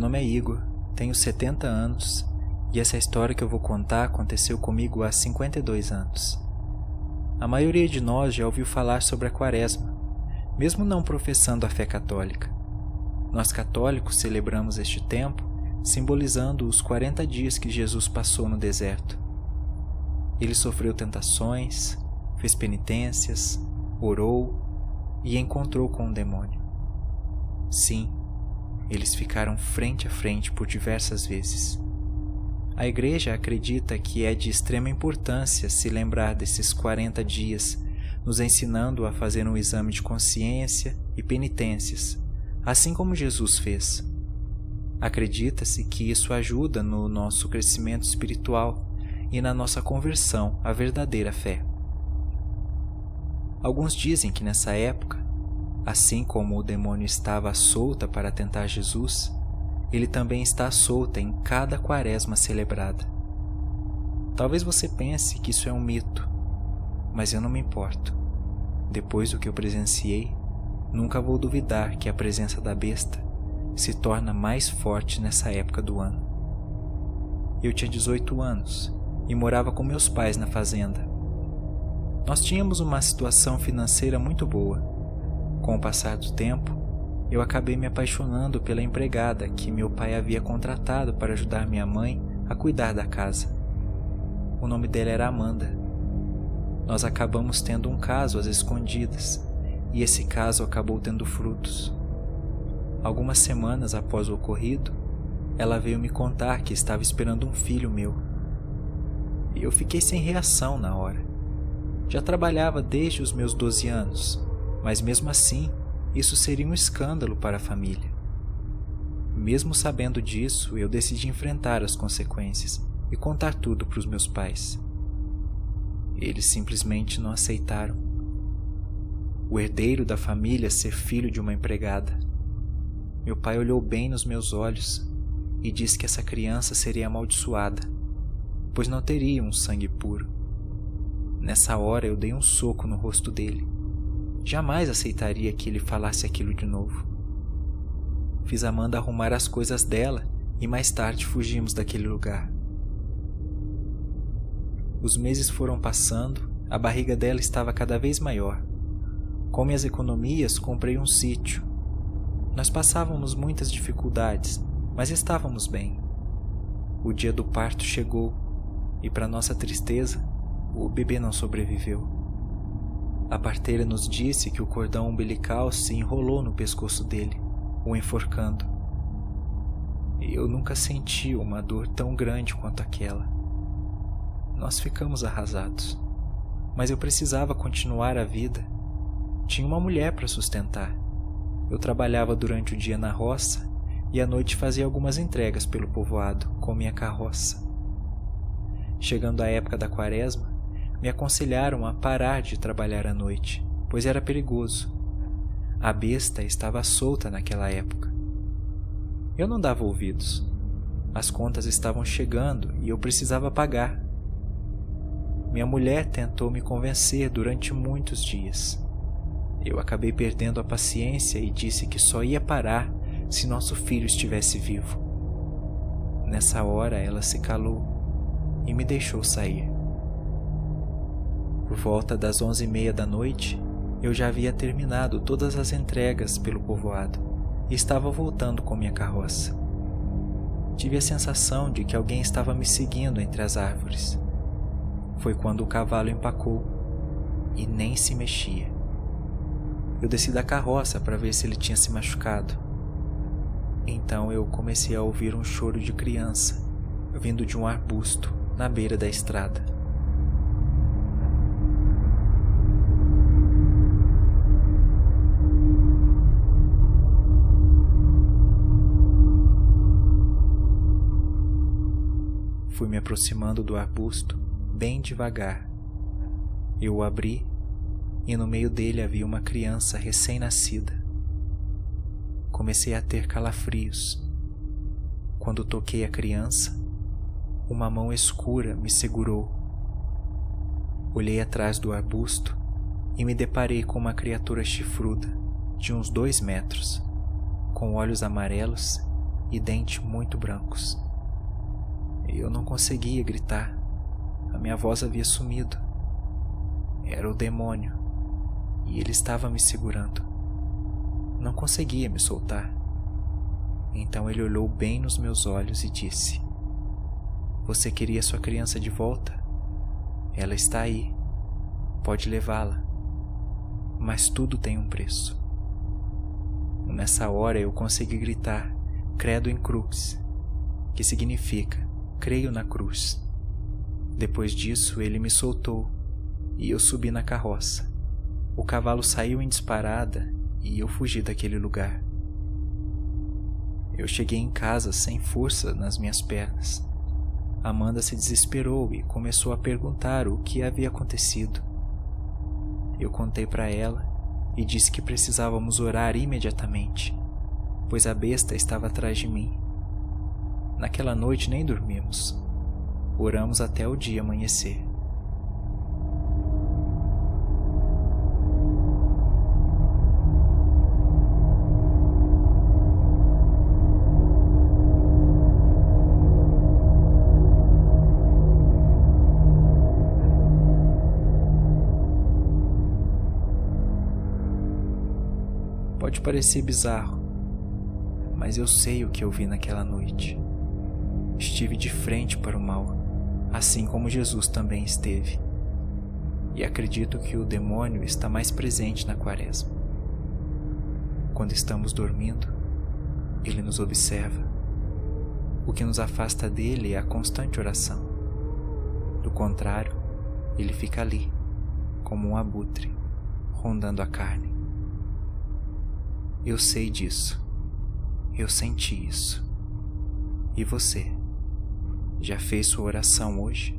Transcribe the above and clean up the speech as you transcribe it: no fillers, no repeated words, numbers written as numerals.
nome é Igor, tenho 70 anos e essa história que eu vou contar aconteceu comigo há 52 anos. A maioria de nós já ouviu falar sobre a Quaresma, mesmo não professando a fé católica. Nós católicos celebramos este tempo simbolizando os 40 dias que Jesus passou no deserto. Ele sofreu tentações, fez penitências, orou e encontrou com o demônio. Sim, eles ficaram frente a frente por diversas vezes. A Igreja acredita que é de extrema importância se lembrar desses 40 dias, nos ensinando a fazer um exame de consciência e penitências, assim como Jesus fez. Acredita-se que isso ajuda no nosso crescimento espiritual e na nossa conversão à verdadeira fé. Alguns dizem que nessa época, assim como o demônio estava à solta para tentar Jesus, ele também está à solta em cada quaresma celebrada. Talvez você pense que isso é um mito, mas eu não me importo. Depois do que eu presenciei, nunca vou duvidar que a presença da besta se torna mais forte nessa época do ano. Eu tinha 18 anos e morava com meus pais na fazenda. Nós tínhamos uma situação financeira muito boa. Com o passar do tempo, eu acabei me apaixonando pela empregada que meu pai havia contratado para ajudar minha mãe a cuidar da casa. O nome dela era Amanda. Nós acabamos tendo um caso às escondidas, e esse caso acabou tendo frutos. Algumas semanas após o ocorrido, ela veio me contar que estava esperando um filho meu. E eu fiquei sem reação na hora. Já trabalhava desde os meus 12 anos, mas mesmo assim, isso seria um escândalo para a família. Mesmo sabendo disso, eu decidi enfrentar as consequências e contar tudo para os meus pais. Eles simplesmente não aceitaram. O herdeiro da família ser filho de uma empregada. Meu pai olhou bem nos meus olhos e disse que essa criança seria amaldiçoada, pois não teria um sangue puro. Nessa hora eu dei um soco no rosto dele. Jamais aceitaria que ele falasse aquilo de novo. Fiz Amanda arrumar as coisas dela e mais tarde fugimos daquele lugar. Os meses foram passando, a barriga dela estava cada vez maior. Com minhas economias, comprei um sítio. Nós passávamos muitas dificuldades, mas estávamos bem. O dia do parto chegou e, para nossa tristeza, o bebê não sobreviveu. A parteira nos disse que o cordão umbilical se enrolou no pescoço dele, o enforcando. Eu nunca senti uma dor tão grande quanto aquela. Nós ficamos arrasados, mas eu precisava continuar a vida. Tinha uma mulher para sustentar. Eu trabalhava durante o dia na roça e à noite fazia algumas entregas pelo povoado com minha carroça. Chegando a época da quaresma, me aconselharam a parar de trabalhar à noite, pois era perigoso. A besta estava solta naquela época. Eu não dava ouvidos. As contas estavam chegando e eu precisava pagar. Minha mulher tentou me convencer durante muitos dias. Eu acabei perdendo a paciência e disse que só ia parar se nosso filho estivesse vivo. Nessa hora ela se calou e me deixou sair. Por volta das 11h30 da noite, eu já havia terminado todas as entregas pelo povoado e estava voltando com minha carroça. Tive a sensação de que alguém estava me seguindo entre as árvores. Foi quando o cavalo empacou e nem se mexia. Eu desci da carroça para ver se ele tinha se machucado. Então eu comecei a ouvir um choro de criança vindo de um arbusto na beira da estrada. Fui me aproximando do arbusto bem devagar. Eu o abri e no meio dele havia uma criança recém-nascida. Comecei a ter calafrios. Quando toquei a criança, uma mão escura me segurou. Olhei atrás do arbusto e me deparei com uma criatura chifruda de uns 2 metros, com olhos amarelos e dentes muito brancos. Eu não conseguia gritar. A minha voz havia sumido. Era o demônio, e ele estava me segurando. Não conseguia me soltar. Então ele olhou bem nos meus olhos e disse: "Você queria sua criança de volta? Ela está aí. Pode levá-la. Mas tudo tem um preço." Nessa hora eu consegui gritar "Credo in crux", que significa "Creio na cruz". Depois disso ele me soltou e eu subi na carroça. O cavalo saiu em disparada e eu fugi daquele lugar. Eu cheguei em casa sem força nas minhas pernas. Amanda se desesperou e começou a perguntar o que havia acontecido. Eu contei para ela e disse que precisávamos orar imediatamente, pois a besta estava atrás de mim. Naquela noite nem dormimos. Oramos até o dia amanhecer. Pode parecer bizarro, mas eu sei o que eu vi naquela noite. Estive de frente para o mal, assim como Jesus também esteve. E acredito que o demônio está mais presente na Quaresma. Quando estamos dormindo, ele nos observa. O que nos afasta dele é a constante oração. Do contrário, ele fica ali, como um abutre, rondando a carne. Eu sei disso. Eu senti isso. E você? Já fez sua oração hoje?